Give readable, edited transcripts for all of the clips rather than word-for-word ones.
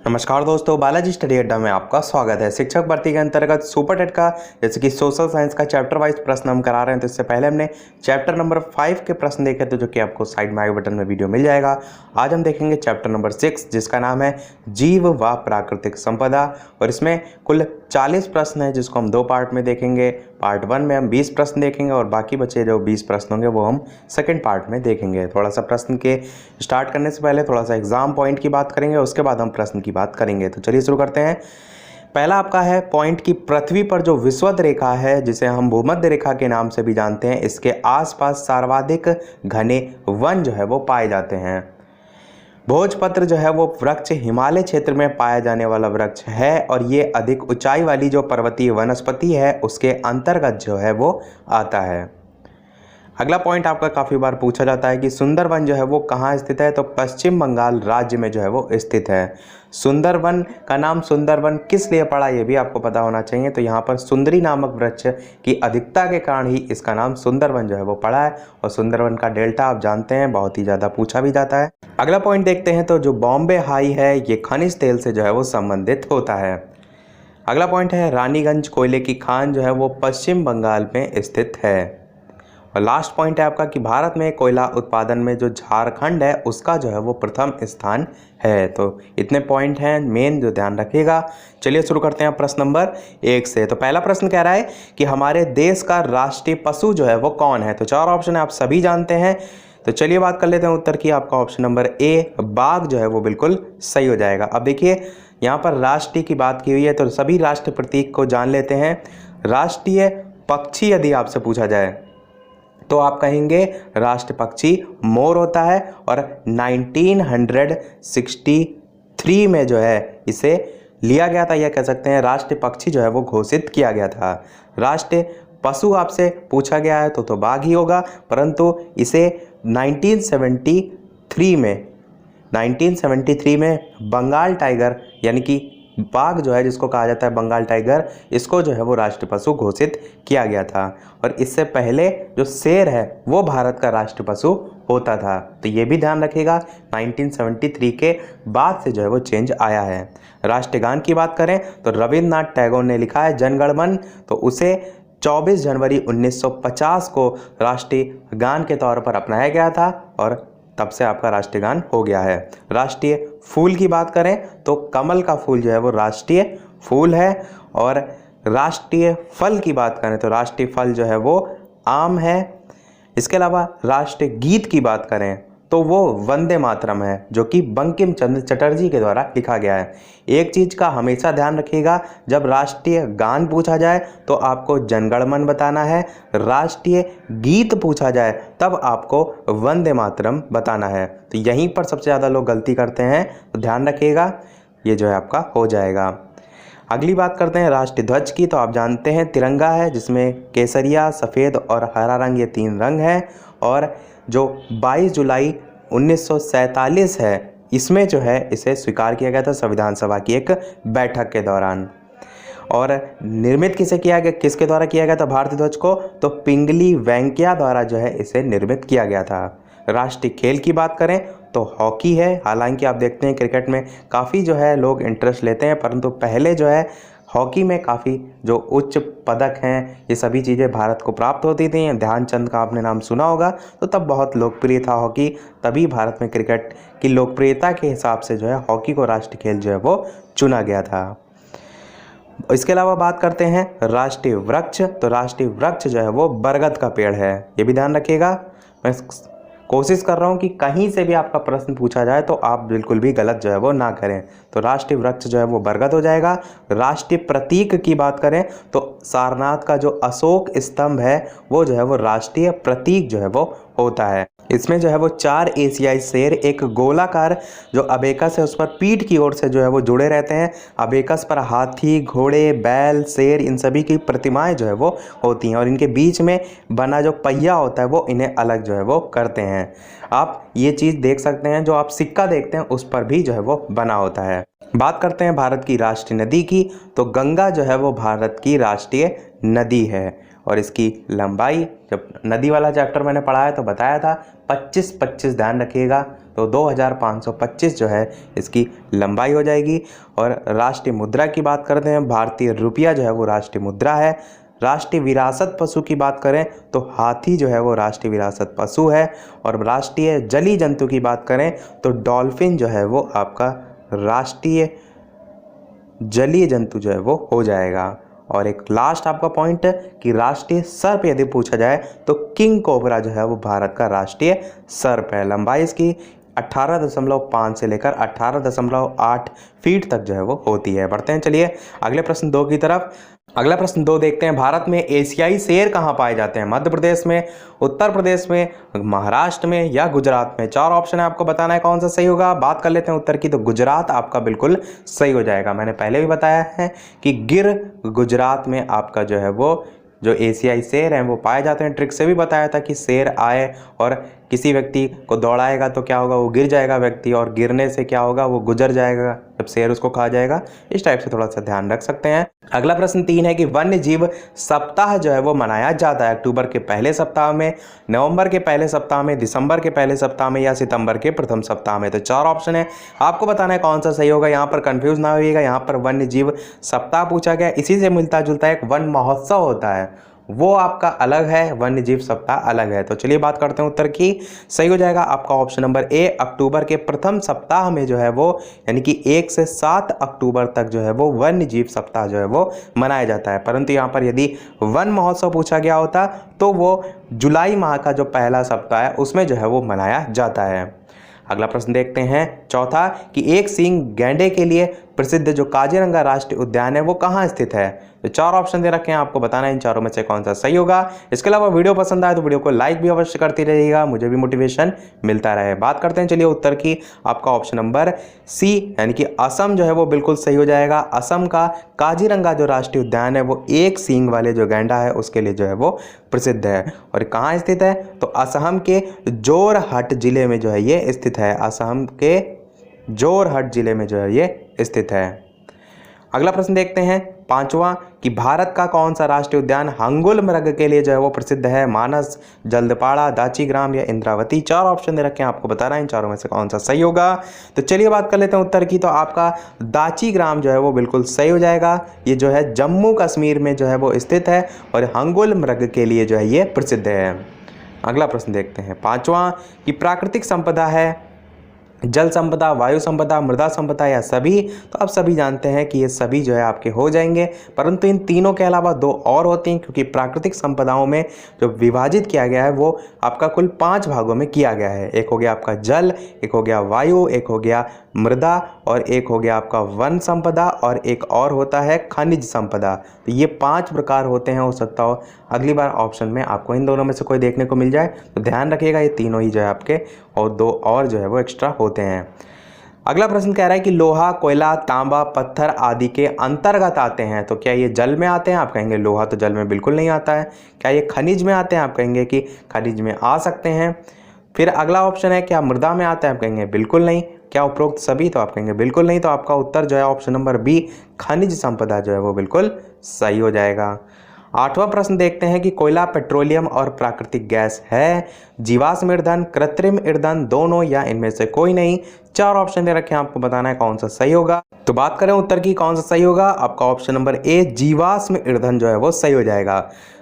नमस्कार दोस्तों, बालाजी स्टडी अड्डा में आपका स्वागत है। शिक्षक भर्ती के अंतर्गत सुपर टेट का जैसे कि सोशल साइंस का चैप्टर वाइज प्रश्न हम करा रहे हैं। तो इससे पहले हमने चैप्टर नंबर 5 के प्रश्न देखे थे, जो कि आपको साइड में आई बटन में वीडियो मिल जाएगा। आज हम देखेंगे चैप्टर नंबर 6, जिसका नाम है जीव व प्राकृतिक संपदा। और इसमें कुल 40 प्रश्न हैं, जिसको हम 2 पार्ट में देखेंगे। पार्ट 1 में हम 20 प्रश्न देखेंगे और बाकी बचे जो 20 प्रश्न होंगे वो हम सेकेंड पार्ट में देखेंगे। थोड़ा सा प्रश्न के स्टार्ट करने से पहले थोड़ा सा एग्जाम पॉइंट की बात करेंगे, उसके बाद हम प्रश्न की बात करेंगे। तो चलिए शुरू करते हैं। पहला आपका है पॉइंट की पृथ्वी पर जो विषुवत रेखा है, जिसे हम भूमध्य रेखा के नाम से भी जानते हैं, इसके आसपास सर्वाधिक घने वन जो है वो पाए जाते हैं। भोजपत्र जो है वो वृक्ष हिमालय क्षेत्र में पाया जाने वाला वृक्ष है और ये अधिक ऊंचाई वाली जो पर्वतीय वनस्पति है उसके अंतर्गत जो है वो आता है। अगला पॉइंट आपका काफ़ी बार पूछा जाता है कि सुंदरवन जो है वो कहाँ स्थित है। तो पश्चिम बंगाल राज्य में जो है वो स्थित है। सुंदरवन का नाम सुंदरवन किस लिए पड़ा, ये भी आपको पता होना चाहिए। तो यहाँ पर सुंदरी नामक वृक्ष की अधिकता के कारण ही इसका नाम सुंदरवन जो है वो पड़ा है। और सुंदरवन का डेल्टा आप जानते हैं, बहुत ही ज़्यादा पूछा भी जाता है। अगला पॉइंट देखते हैं। तो जो बॉम्बे हाई है ये खनिज तेल से जो है वो संबंधित होता है। अगला पॉइंट है रानीगंज कोयले की खान जो है वो पश्चिम बंगाल में स्थित है। और लास्ट पॉइंट है आपका कि भारत में कोयला उत्पादन में जो झारखंड है उसका जो है वो प्रथम स्थान है। तो इतने पॉइंट हैं मेन जो ध्यान रखिएगा। चलिए शुरू करते हैं प्रश्न नंबर 1 से। तो पहला प्रश्न कह रहा है कि हमारे देश का राष्ट्रीय पशु जो है वो कौन है। तो 4 ऑप्शन है, आप सभी जानते हैं। तो चलिए बात कर लेते हैं उत्तर की। आपका ऑप्शन नंबर ए बाघ जो है वो बिल्कुल सही हो जाएगा। अब देखिए यहाँ पर राष्ट्रीय की बात की हुई है, तो सभी राष्ट्र प्रतीक को जान लेते हैं। राष्ट्रीय पक्षी यदि आपसे पूछा जाए तो आप कहेंगे राष्ट्र पक्षी मोर होता है। और 1963 में जो है इसे लिया गया था, यह कह सकते हैं राष्ट्रीय पक्षी जो है वो घोषित किया गया था। राष्ट्रीय पशु आपसे पूछा गया है तो बाघ ही होगा, परंतु इसे 1973 में बंगाल टाइगर यानी कि बाघ जो है जिसको कहा जाता है बंगाल टाइगर, इसको जो है वो राष्ट्रीय पशु घोषित किया गया था। और इससे पहले जो शेर है वो भारत का राष्ट्रीय पशु होता था। तो ये भी ध्यान रखिएगा, 1973 के बाद से जो है वो चेंज आया है। राष्ट्रीय गान की बात करें तो रविन्द्रनाथ टैगोर ने लिखा है जन गण मन, तो उसे 24 जनवरी 1950 को राष्ट्रीय गान के तौर पर अपनाया गया था और तब से आपका राष्ट्रीय गान हो गया है। राष्ट्रीय फूल की बात करें तो कमल का फूल जो है वो राष्ट्रीय फूल है। और राष्ट्रीय फल की बात करें तो राष्ट्रीय फल जो है वो आम है। इसके अलावा राष्ट्रीय गीत की बात करें तो वो वंदे मातरम है, जो कि बंकिम चंद्र चटर्जी के द्वारा लिखा गया है। एक चीज़ का हमेशा ध्यान रखिएगा, जब राष्ट्रीय गान पूछा जाए तो आपको जनगण मन बताना है, राष्ट्रीय गीत पूछा जाए तब आपको वंदे मातरम बताना है। तो यहीं पर सबसे ज़्यादा लोग गलती करते हैं, तो ध्यान रखिएगा, ये जो है आपका हो जाएगा। अगली बात करते हैं राष्ट्रीय ध्वज की। तो आप जानते हैं तिरंगा है, जिसमें केसरिया, सफ़ेद और हरा रंग, ये 3 रंग हैं। और जो 22 जुलाई 1947 है, इसमें जो है इसे स्वीकार किया गया था संविधान सभा की एक बैठक के दौरान। और निर्मित किसके द्वारा किया गया था भारतीय ध्वज को, तो पिंगली वेंकैया द्वारा जो है इसे निर्मित किया गया था। राष्ट्रीय खेल की बात करें तो हॉकी है। हालांकि आप देखते हैं क्रिकेट में काफ़ी जो है लोग इंटरेस्ट लेते हैं, परंतु पहले जो है हॉकी में काफ़ी जो उच्च पदक हैं, ये सभी चीज़ें भारत को प्राप्त होती थी। ध्यानचंद का आपने नाम सुना होगा, तो तब बहुत लोकप्रिय था हॉकी। तभी भारत में क्रिकेट की लोकप्रियता के हिसाब से जो है हॉकी को राष्ट्रीय खेल जो है वो चुना गया था। इसके अलावा बात करते हैं राष्ट्रीय वृक्ष। तो राष्ट्रीय वृक्ष जो है वो बरगद का पेड़ है, ये भी ध्यान रखिएगा। मैं कोशिश कर रहा हूँ कि कहीं से भी आपका प्रश्न पूछा जाए तो आप बिल्कुल भी गलत जो है वो ना करें। तो राष्ट्रीय वृक्ष जो है वो बरगद हो जाएगा। राष्ट्रीय प्रतीक की बात करें तो सारनाथ का जो अशोक स्तंभ है वो जो है वो राष्ट्रीय प्रतीक जो है वो होता है। इसमें जो है वो 4 एशियाई शेर एक गोलाकार जो अबेकस है उस पर पीठ की ओर से जो है वो जुड़े रहते हैं। अबेकस पर हाथी, घोड़े, बैल, शेर, इन सभी की प्रतिमाएं जो है वो होती हैं और इनके बीच में बना जो पहिया होता है वो इन्हें अलग जो है वो करते हैं। आप ये चीज़ देख सकते हैं, जो आप सिक्का देखते हैं उस पर भी जो है वो बना होता है। बात करते हैं भारत की राष्ट्रीय नदी की। तो गंगा जो है वो भारत की राष्ट्रीय नदी है और इसकी लंबाई, जब नदी वाला चैप्टर मैंने पढ़ा है तो बताया था 25-25, ध्यान रखिएगा तो 2525 जो है इसकी लंबाई हो जाएगी। और राष्ट्रीय मुद्रा की बात करते हैं, भारतीय रुपया जो है वो राष्ट्रीय मुद्रा है। राष्ट्रीय विरासत पशु की बात करें तो हाथी जो है वो राष्ट्रीय विरासत पशु है। और राष्ट्रीय जलीय जंतु की बात करें तो डॉल्फिन जो है वो आपका राष्ट्रीय जलीय जंतु जो है वो हो जाएगा। और एक लास्ट आपका पॉइंट कि राष्ट्रीय सर्प यदि पूछा जाए तो किंग कोबरा जो है वो भारत का राष्ट्रीय सर्प है। लंबाई इसकी 18.5 से लेकर 18.8 फीट तक जो है वो होती है। बढ़ते हैं चलिए अगले प्रश्न 2 की तरफ। अगला प्रश्न 2 देखते हैं, भारत में एशियाई शेर कहाँ पाए जाते हैं? मध्य प्रदेश में, उत्तर प्रदेश में, महाराष्ट्र में या गुजरात में? 4 ऑप्शन है, आपको बताना है कौन सा सही होगा। बात कर लेते हैं उत्तर की, तो गुजरात आपका बिल्कुल सही हो जाएगा। मैंने पहले भी बताया है कि गिर गुजरात में आपका जो है वो जो एशियाई शेर हैं वो पाए जाते हैं। ट्रिक से भी बताया था कि शेर आए और किसी व्यक्ति को दौड़ाएगा तो क्या होगा, वो गिर जाएगा व्यक्ति, और गिरने से क्या होगा, वो गुजर जाएगा जब शेर उसको खा जाएगा। इस टाइप से थोड़ा सा ध्यान रख सकते हैं। अगला प्रश्न 3 है कि वन्य जीव सप्ताह जो है वो मनाया जाता है अक्टूबर के पहले सप्ताह में, नवंबर के पहले सप्ताह में, दिसंबर के पहले सप्ताह में या सितंबर के प्रथम सप्ताह में? तो 4 ऑप्शन है, आपको बताना है कौन सा सही होगा। यहाँ पर कंफ्यूज ना होइएगा, यहाँ पर वन्य जीव सप्ताह पूछा गया, इसी से मिलता जुलता एक वन महोत्सव होता है, वो आपका अलग है, वन्य जीव सप्ताह अलग है। तो चलिए बात करते हैं उत्तर की। सही हो जाएगा आपका ऑप्शन नंबर ए, अक्टूबर के प्रथम सप्ताह में जो है वो यानी कि 1 से 7 अक्टूबर तक जो है वो वन्य जीव सप्ताह जो है वो मनाया जाता है। परंतु यहाँ पर यदि वन महोत्सव पूछा गया होता तो वो जुलाई माह का जो पहला सप्ताह है उसमें जो है वो मनाया जाता है। अगला प्रश्न देखते हैं चौथा कि एक सींग गैंडे के लिए प्रसिद्ध जो काजीरंगा राष्ट्रीय उद्यान है वो कहाँ स्थित है? तो 4 ऑप्शन दे रखे हैं, आपको बताना है इन चारों में से कौन सा सही होगा। इसके अलावा वीडियो पसंद आए तो वीडियो को लाइक भी अवश्य करते रहिएगा, मुझे भी मोटिवेशन मिलता रहे। बात करते हैं चलिए उत्तर की। आपका ऑप्शन नंबर सी यानी कि असम जो है वो बिल्कुल सही हो जाएगा। असम का काजीरंगा जो राष्ट्रीय उद्यान है वो एक सींग वाले जो गैंडा है उसके लिए जो है वो प्रसिद्ध है। और कहाँ स्थित है? तो असम के जोरहट जिले में जो है ये स्थित है। असम के जोरहट जिले में जो है ये स्थित है। अगला प्रश्न देखते हैं 5वां कि भारत का कौन सा राष्ट्रीय उद्यान हंगुल मृग के लिए जो है वो प्रसिद्ध है? मानस, जल्दपाड़ा, दाचीग्राम या इंद्रावती? 4 ऑप्शन दे रखे हैं, आपको बताना है इन चारों में से कौन सा सही होगा। तो चलिए बात कर लेते हैं उत्तर की। तो आपका दाचीग्राम जो है वो बिल्कुल सही हो जाएगा। ये जो है जम्मू कश्मीर में जो है वो स्थित है और हंगुल मृग के लिए जो है ये प्रसिद्ध है। अगला प्रश्न देखते हैं 5वां कि प्राकृतिक संपदा है जल संपदा, वायु संपदा, मृदा संपदा या सभी? तो आप सभी जानते हैं कि ये सभी जो है आपके हो जाएंगे, परंतु इन तीनों के अलावा 2 और होती हैं, क्योंकि प्राकृतिक संपदाओं में जो विभाजित किया गया है वो आपका कुल 5 भागों में किया गया है। एक हो गया आपका जल, एक हो गया वायु, एक हो गया मृदा और एक हो गया आपका वन संपदा और एक और होता है खनिज संपदा। तो ये 5 प्रकार होते हैं। हो सकता हो अगली बार ऑप्शन में आपको इन दोनों में से कोई देखने को मिल जाए, तो ध्यान रखिएगा ये तीनों ही जो है आपके, और 2 और जो है वो एक्स्ट्रा होते हैं। अगला प्रश्न कह रहा है कि लोहा, कोयला, तांबा, पत्थर आदि के अंतर्गत आते हैं, तो क्या ये जल में आते हैं? आप कहेंगे लोहा तो जल में बिल्कुल नहीं आता है। क्या ये खनिज में आते हैं? आप कहेंगे कि खनिज में आ सकते हैं। फिर अगला ऑप्शन है क्या मृदा में आता है? आप कहेंगे बिल्कुल नहीं। क्या उपरोक्त सभी? तो आप कहेंगे बिल्कुल नहीं। तो आपका उत्तर जो है ऑप्शन नंबर बी, खनिज संपदा जो है वो बिल्कुल सही हो जाएगा। 8वां प्रश्न देखते हैं कि कोयला पेट्रोलियम और प्राकृतिक गैस है, जीवाश्म ईंधन, कृत्रिम ईंधन, दोनों या इनमें से कोई नहीं? 4 ऑप्शन दे रखे हैं, आपको बताना है कौन सा सही होगा। तो बात करें उत्तर की कौन सा सही होगा, आपका ऑप्शन नंबर ए जीवाश्म ईंधन जो है वो सही हो जाएगा।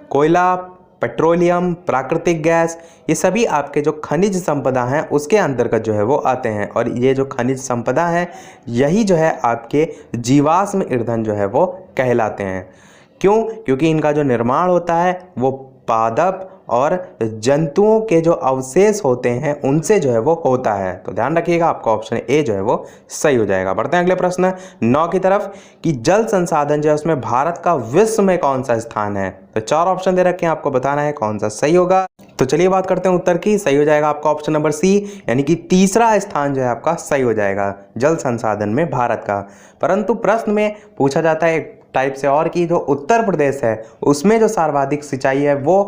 कोयला, पेट्रोलियम, प्राकृतिक गैस ये सभी आपके जो खनिज संपदा हैं उसके अंतर्गत जो है वो आते हैं, और ये जो खनिज संपदा है यही जो है आपके जीवाश्म ईंधन जो है वो कहलाते हैं। क्यों? क्योंकि इनका जो निर्माण होता है वो पादप और जंतुओं के जो अवशेष होते हैं उनसे जो है वो होता है। तो ध्यान रखिएगा, आपका ऑप्शन ए जो है वो सही हो जाएगा। बढ़ते हैं अगले प्रश्न 9 की तरफ कि जल संसाधन जो है उसमें भारत का विश्व में कौन सा स्थान है? तो 4 ऑप्शन दे रखे हैं, आपको बताना है कौन सा सही होगा। तो चलिए बात करते हैं उत्तर की। सही हो जाएगा आपका ऑप्शन नंबर सी, यानी कि तीसरा स्थान जो है आपका सही हो जाएगा जल संसाधन में भारत का। परंतु प्रश्न में पूछा जाता है एक टाइप से और कि जो उत्तर प्रदेश है उसमें जो सर्वाधिक सिंचाई है वो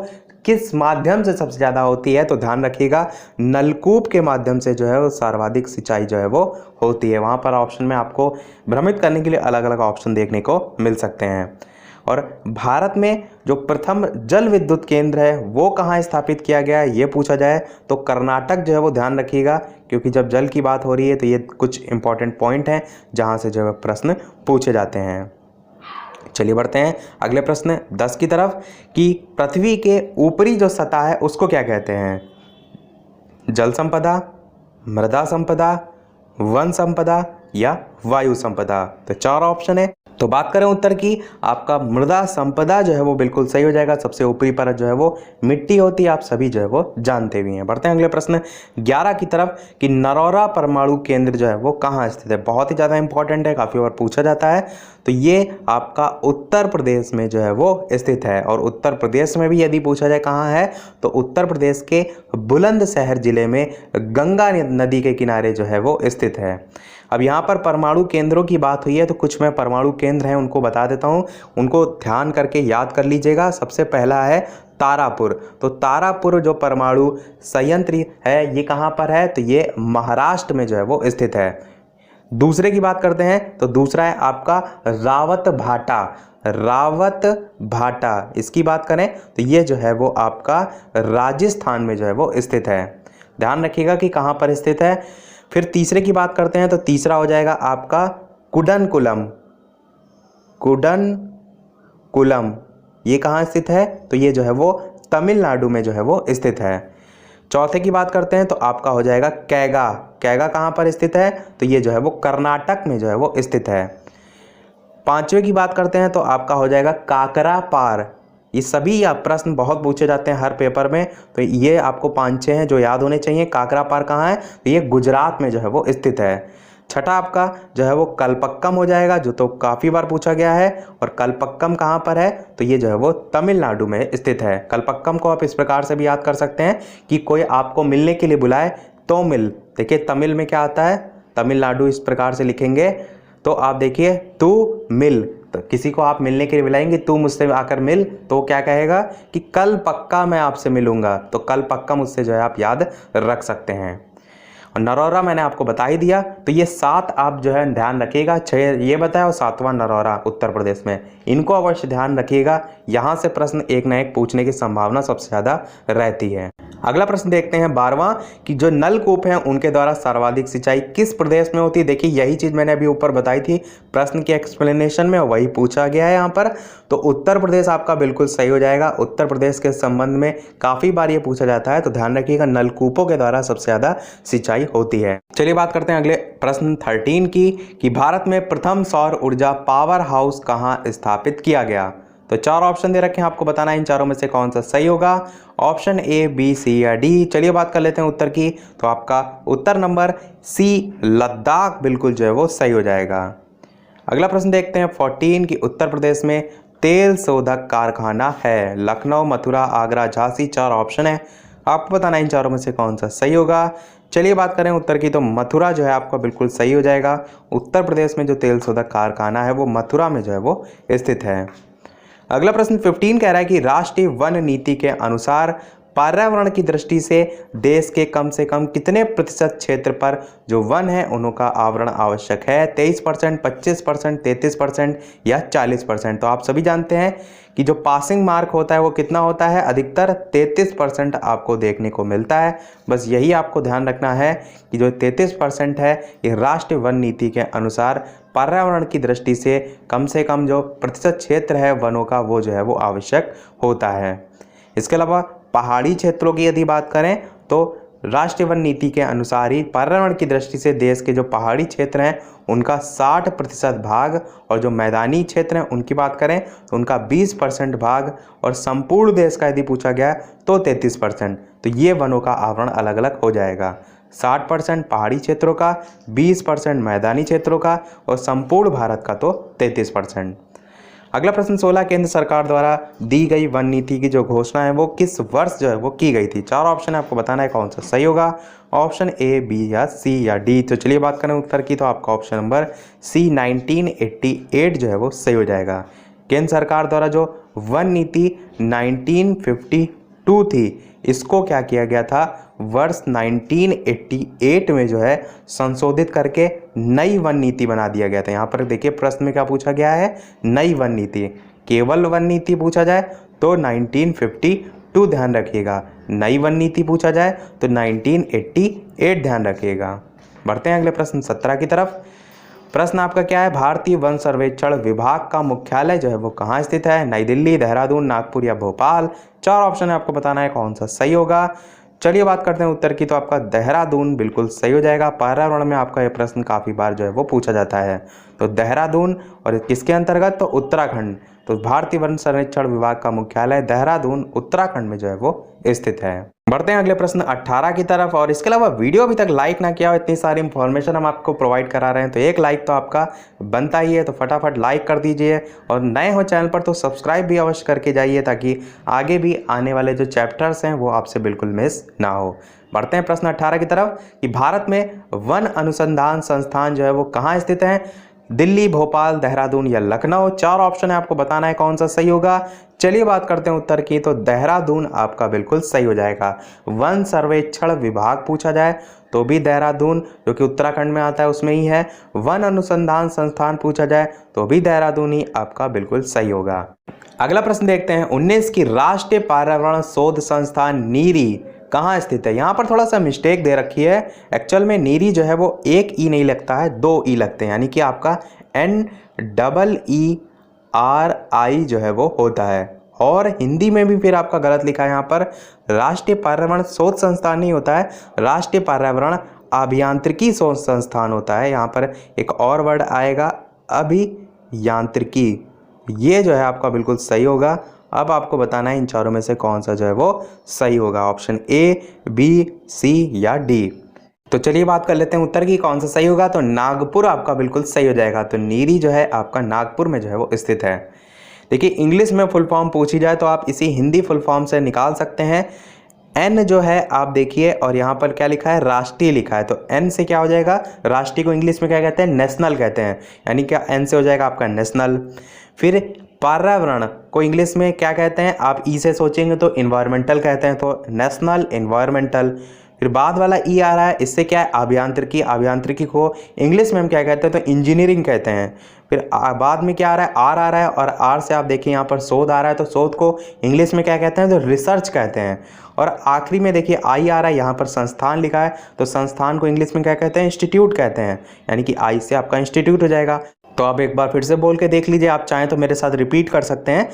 किस माध्यम से सबसे ज़्यादा होती है? तो ध्यान रखिएगा नलकूप के माध्यम से जो है वो सर्वाधिक सिंचाई जो है वो होती है। वहाँ पर ऑप्शन में आपको भ्रमित करने के लिए अलग अलग ऑप्शन देखने को मिल सकते हैं। और भारत में जो प्रथम जल विद्युत केंद्र है वो कहाँ स्थापित किया गया है ये पूछा जाए तो कर्नाटक जो है वो ध्यान रखिएगा, क्योंकि जब जल की बात हो रही है तो ये कुछ इंपॉर्टेंट पॉइंट हैं जहाँ से जो है प्रश्न पूछे जाते हैं। चलिए बढ़ते हैं अगले प्रश्न 10 की तरफ कि पृथ्वी के ऊपरी जो सतह है उसको क्या कहते हैं? जल संपदा, मृदा संपदा, वन संपदा या वायु संपदा। तो 4 ऑप्शन है। तो बात करें उत्तर की, आपका मृदा संपदा जो है वो बिल्कुल सही हो जाएगा। सबसे ऊपरी परत जो है वो मिट्टी होती है, आप सभी जो है वो जानते भी हैं। बढ़ते हैं अगले प्रश्न 11 की तरफ कि नरौरा परमाणु केंद्र जो है वो कहाँ स्थित है? बहुत ही ज़्यादा इंपॉर्टेंट है, काफ़ी बार पूछा जाता है। तो ये आपका उत्तर प्रदेश में जो है वो स्थित है, और उत्तर प्रदेश में भी यदि पूछा जाए कहाँ है तो उत्तर प्रदेश के बुलंदशहर जिले में गंगा नदी के किनारे जो है वो स्थित है। अब यहाँ पर परमाणु केंद्रों की बात हुई है तो कुछ मैं परमाणु केंद्र हैं उनको बता देता हूँ, उनको ध्यान करके याद कर लीजिएगा। सबसे पहला है तारापुर। तो तारापुर जो परमाणु संयंत्र है ये कहाँ पर है? तो ये महाराष्ट्र में जो है वो स्थित है। दूसरे की बात करते हैं तो दूसरा है आपका रावत भाटा। रावत भाटा इसकी बात करें तो ये जो है वो आपका राजस्थान में जो है वो स्थित है। ध्यान रखिएगा कि कहाँ पर स्थित है। फिर तीसरे की बात करते हैं तो तीसरा हो जाएगा आपका कुडनकुलम। कुडनकुलम ये कहाँ स्थित है? तो ये जो है वो तमिलनाडु में जो है वो स्थित है। चौथे की बात करते हैं तो आपका हो जाएगा कैगा। कैगा कहाँ पर स्थित है? तो ये जो है वो कर्नाटक में जो है वो स्थित है। पांचवे की बात करते हैं तो आपका हो जाएगा काकरा पार। ये सभी प्रश्न बहुत पूछे जाते हैं हर पेपर में, तो ये आपको 5-6 हैं जो याद होने चाहिए। काकरा पार कहाँ है? तो ये गुजरात में जो है वो स्थित है। छठा आपका जो है वो कलपक्कम हो जाएगा, जो तो काफ़ी बार पूछा गया है। और कलपक्कम कहाँ पर है? तो ये जो है वो तमिलनाडु में स्थित है। कलपक्कम को आप इस प्रकार से भी याद कर सकते हैं कि कोई आपको मिलने के लिए बुलाए तो मिल। देखिए तमिल में क्या आता है, तमिलनाडु इस प्रकार से लिखेंगे तो आप देखिए तू मिल, तो किसी को आप मिलने के लिए बुलाएंगे, तू मुझसे आकर मिल, तो क्या कहेगा कि कल पक्का मैं आपसे मिलूंगा। तो कल पक्का मुझसे जो है आप याद रख सकते हैं। और नरौरा मैंने आपको बता ही दिया। तो ये 7 आप जो है ध्यान रखिएगा, 6 ये बताया और 7वां नरौरा उत्तर प्रदेश में, इनको अवश्य ध्यान रखिएगा। यहाँ से प्रश्न एक न एक पूछने की संभावना सबसे ज़्यादा रहती है। अगला प्रश्न देखते हैं 12वां कि जो नलकूप हैं उनके द्वारा सर्वाधिक सिंचाई किस प्रदेश में होती है? देखिए यही चीज़ मैंने अभी ऊपर बताई थी प्रश्न की एक्सप्लेनेशन में, वही पूछा गया है यहाँ पर। तो उत्तर प्रदेश आपका बिल्कुल सही हो जाएगा। उत्तर प्रदेश के संबंध में काफ़ी बार ये पूछा जाता है, तो ध्यान रखिएगा नलकूपों के द्वारा सबसे ज़्यादा सिंचाई होती है। चलिए बात करते हैं अगले प्रश्न 13 की कि भारत में प्रथम सौर ऊर्जा पावर हाउस कहाँ स्थापित किया गया? तो 4 ऑप्शन दे रखे हैं, आपको बताना है इन चारों में से कौन सा सही होगा। ऑप्शन ए, बी, सी या डी। चलिए बात कर लेते हैं उत्तर की। तो आपका उत्तर नंबर सी लद्दाख बिल्कुल जो है वो सही हो जाएगा। अगला प्रश्न देखते हैं 14 की उत्तर प्रदेश में तेल शोधक कारखाना है? लखनऊ, मथुरा, आगरा, झांसी। 4 ऑप्शन है, आपको बताना है इन चारों में से कौन सा सही होगा। चलिए बात करें उत्तर की तो मथुरा जो है आपका बिल्कुल सही हो जाएगा। उत्तर प्रदेश में जो तेल शोधक कारखाना है वो मथुरा में जो है वो स्थित है। अगला प्रश्न 15 कह रहा है कि राष्ट्रीय वन नीति के अनुसार पर्यावरण की दृष्टि से देश के कम से कम कितने प्रतिशत क्षेत्र पर जो वन है उनका आवरण आवश्यक है? 23%, 25%, 33% या 40%। तो आप सभी जानते हैं कि जो पासिंग मार्क होता है वो कितना होता है? अधिकतर 33% आपको देखने को मिलता है। बस यही आपको ध्यान रखना है कि जो 33% है ये राष्ट्रीय वन नीति के अनुसार पर्यावरण की दृष्टि से कम जो प्रतिशत क्षेत्र है वनों का वो जो है वो आवश्यक होता है। इसके अलावा पहाड़ी क्षेत्रों की यदि बात करें तो राष्ट्रीय वन नीति के अनुसार ही पर्यावरण की दृष्टि से देश के जो पहाड़ी क्षेत्र हैं उनका 60% भाग, और जो मैदानी क्षेत्र हैं उनकी बात करें तो उनका 20% भाग, और संपूर्ण देश का यदि पूछा गया तो 33%। तो ये वनों का आवरण अलग अलग हो जाएगा, 60% पहाड़ी क्षेत्रों का, 20% मैदानी क्षेत्रों का, और संपूर्ण भारत का तो 33%। अगला प्रश्न 16 केंद्र सरकार द्वारा दी गई वन नीति की जो घोषणा है वो किस वर्ष जो है वो की गई थी? 4 ऑप्शन है, आपको बताना है कौन सा सही होगा। ऑप्शन ए, बी या सी या डी। तो चलिए बात करें उत्तर की तो आपका ऑप्शन नंबर सी 1988 जो है वो सही हो जाएगा। केंद्र सरकार द्वारा जो वन नीति 1952 थी इसको क्या किया गया था? वर्ष 1988 में जो है संशोधित करके नई वन नीति बना दिया गया था। यहाँ पर देखिए प्रश्न में क्या पूछा गया है? नई वन नीति। केवल वन नीति पूछा जाए तो 1952 ध्यान रखिएगा। नई वन नीति पूछा जाए तो 1988 ध्यान रखिएगा। बढ़ते हैं अगले प्रश्न 17 की तरफ। प्रश्न आपका क्या है, भारतीय वन सर्वेक्षण विभाग का मुख्यालय जो है वो कहाँ स्थित है? नई दिल्ली, देहरादून, नागपुर या भोपाल। 4 ऑप्शन है, आपको बताना है कौन सा सही होगा। चलिए बात करते हैं उत्तर की, तो आपका देहरादून बिल्कुल सही हो जाएगा। पर्यावरण में आपका यह प्रश्न काफ़ी बार जो है वो पूछा जाता है। तो देहरादून और किसके अंतर्गत? तो उत्तराखंड। तो भारतीय वन सर्वेक्षण विभाग का मुख्यालय देहरादून उत्तराखंड में जो है वो स्थित है। बढ़ते हैं अगले प्रश्न 18 की तरफ। और इसके अलावा वीडियो अभी तक लाइक ना किया हो, इतनी सारी इंफॉर्मेशन हम आपको प्रोवाइड करा रहे हैं, तो एक लाइक तो आपका बनता ही है, तो फटाफट लाइक कर दीजिए। और नए हो चैनल पर तो सब्सक्राइब भी अवश्य करके जाइए, ताकि आगे भी आने वाले जो चैप्टर्स हैं वो आपसे बिल्कुल मिस ना हो। बढ़ते हैं प्रश्न 18 की तरफ कि भारत में वन अनुसंधान संस्थान जो है वो कहाँ स्थित है? दिल्ली, भोपाल, देहरादून या लखनऊ। 4 ऑप्शन है, आपको बताना है कौन सा सही होगा। चलिए बात करते हैं उत्तर की, तो देहरादून आपका बिल्कुल सही हो जाएगा। वन सर्वेक्षण विभाग पूछा जाए तो भी देहरादून, जो कि उत्तराखंड में आता है, उसमें ही है। वन अनुसंधान संस्थान पूछा जाए तो भी देहरादून ही आपका बिल्कुल सही होगा। अगला प्रश्न देखते हैं 19 की राष्ट्रीय पर्यावरण शोध संस्थान नीरी कहाँ स्थित है? यहाँ पर थोड़ा सा मिस्टेक दे रखी है। एक्चुअल में नीरी जो है वो एक ई नहीं लगता है, 2 ई लगते हैं, यानी कि आपका NEERI जो है वो होता है। और हिंदी में भी फिर आपका गलत लिखा है, यहाँ पर राष्ट्रीय पर्यावरण शोध संस्थान नहीं होता है, राष्ट्रीय पर्यावरण अभियांत्रिकी शोध संस्थान होता है। यहाँ पर एक और वर्ड आएगा, अभियांत्रिकी। ये जो है आपका बिल्कुल सही होगा। अब आपको बताना है इन चारों में से कौन सा जो है वो सही होगा, ऑप्शन A, B, C या D। तो चलिए बात कर लेते हैं उत्तर की, कौन सा सही होगा। तो नागपुर आपका बिल्कुल सही हो जाएगा। तो नीरी जो है आपका नागपुर में जो है वो स्थित है। देखिए इंग्लिश में फुल फॉर्म पूछी जाए तो आप इसी हिंदी फुल फॉर्म से निकाल सकते हैं। N जो है आप देखिए, और यहाँ पर क्या लिखा है? राष्ट्रीय लिखा है। तो N से क्या हो जाएगा? राष्ट्रीय को इंग्लिश में क्या कहते हैं? नेशनल कहते हैं, यानी क्या N से हो जाएगा आपका नेशनल। फिर पर्यावरण को इंग्लिश में क्या कहते हैं? आप ई से सोचेंगे तो इन्वायरमेंटल कहते हैं, तो नेशनल इन्वायरमेंटल। फिर बाद वाला ई आ रहा है, इससे क्या है? अभियांत्रिकी। अभियांत्रिकी को इंग्लिश में हम क्या कहते हैं? तो इंजीनियरिंग कहते हैं। फिर बाद में क्या आ रहा है? आर आ रहा है, और आर से आप देखिए यहाँ पर शोध आ रहा है, तो शोध को इंग्लिश में क्या कहते हैं? तो रिसर्च कहते हैं। और आखिरी में देखिए आई आ रहा है, यहाँ पर संस्थान लिखा है, तो संस्थान को इंग्लिश में क्या कहते हैं? इंस्टीट्यूट कहते हैं, यानी कि आई से आपका इंस्टीट्यूट हो जाएगा। तो आप एक बार फिर से बोल के देख लीजिए, आप चाहें तो मेरे साथ रिपीट कर सकते हैं।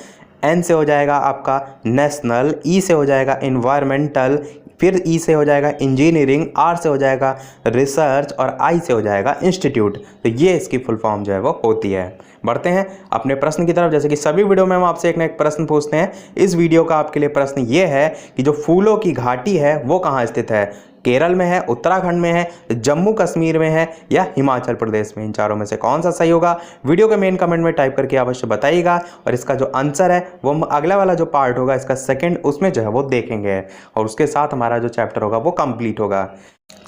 N से हो जाएगा आपका नेशनल, E से हो जाएगा इन्वायरमेंटल, फिर E से हो जाएगा इंजीनियरिंग, R से हो जाएगा रिसर्च, और I से हो जाएगा इंस्टीट्यूट। तो ये इसकी फुल फॉर्म जो है वो होती है। बढ़ते हैं अपने प्रश्न की तरफ। जैसे कि सभी वीडियो में हम आपसे एक ना एक प्रश्न पूछते हैं, इस वीडियो का आपके लिए प्रश्न ये है कि जो फूलों की घाटी है वो कहाँ स्थित है? केरल में है, उत्तराखंड में है, जम्मू कश्मीर में है या हिमाचल प्रदेश में। इन चारों में से कौन सा सही होगा? वीडियो के मेन कमेंट में टाइप करके अवश्य बताइएगा। और इसका जो आंसर है वो हम अगला वाला जो पार्ट होगा इसका सेकंड, उसमें जो है वो देखेंगे, और उसके साथ हमारा जो चैप्टर होगा वो कंप्लीट होगा।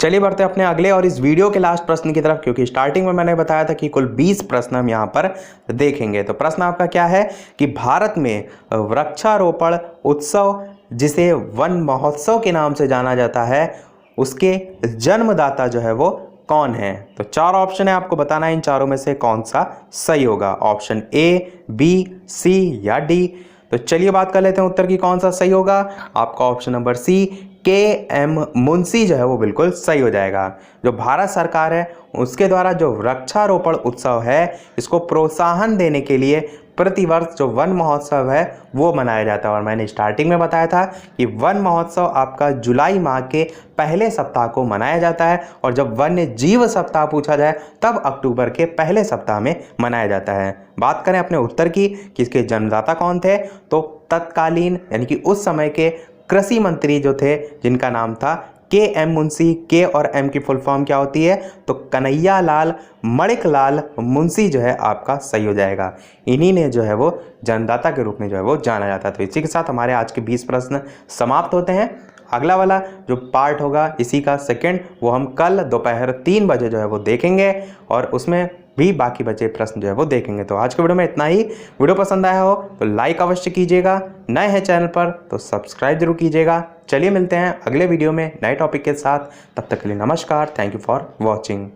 चलिए बढ़ते हैं अपने अगले और इस वीडियो के लास्ट प्रश्न की तरफ, क्योंकि स्टार्टिंग में मैंने बताया था कि कुल 20 प्रश्न हम यहाँ पर देखेंगे। तो प्रश्न आपका क्या है कि भारत में वृक्षारोपण उत्सव, जिसे वन महोत्सव के नाम से जाना जाता है, उसके जन्मदाता जो है वो कौन है? तो 4 ऑप्शन है, आपको बताना है इन चारों में से कौन सा सही होगा, ऑप्शन A, B, C या D। तो चलिए बात कर लेते हैं उत्तर की, कौन सा सही होगा। आपका option number C, KM Munshi जो है वो बिल्कुल सही हो जाएगा। जो भारत सरकार है उसके द्वारा जो वृक्षारोपण उत्सव है, इसको प्रोत्साहन देने के लिए प्रतिवर्ष जो वन महोत्सव है वो मनाया जाता है। और मैंने स्टार्टिंग में बताया था कि वन महोत्सव आपका जुलाई माह के पहले सप्ताह को मनाया जाता है, और जब वन्य जीव सप्ताह पूछा जाए तब अक्टूबर के पहले सप्ताह में मनाया जाता है। बात करें अपने उत्तर की कि इसके जन्मदाता कौन थे, तो तत्कालीन यानी कि उस समय के कृषि मंत्री जो थे, जिनका नाम था KM मुंशी। K और M की फुल फॉर्म क्या होती है? तो कन्हैया लाल मणिकलाल मुंशी जो है आपका सही हो जाएगा। इन्हीं ने जो है वो जन्मदाता के रूप में जो है वो जाना जाता है। तो इसी के साथ हमारे आज के 20 प्रश्न समाप्त होते हैं। अगला वाला जो पार्ट होगा इसी का सेकंड, वो हम कल दोपहर 3 बजे जो है वो देखेंगे, और उसमें भी बाकी बचे प्रश्न जो है वो देखेंगे। तो आज के वीडियो में इतना ही। वीडियो पसंद आया हो तो लाइक अवश्य कीजिएगा, नए हैं चैनल पर तो सब्सक्राइब जरूर कीजिएगा। चलिए मिलते हैं अगले वीडियो में नए टॉपिक के साथ, तब तक के लिए नमस्कार। Thank you for watching.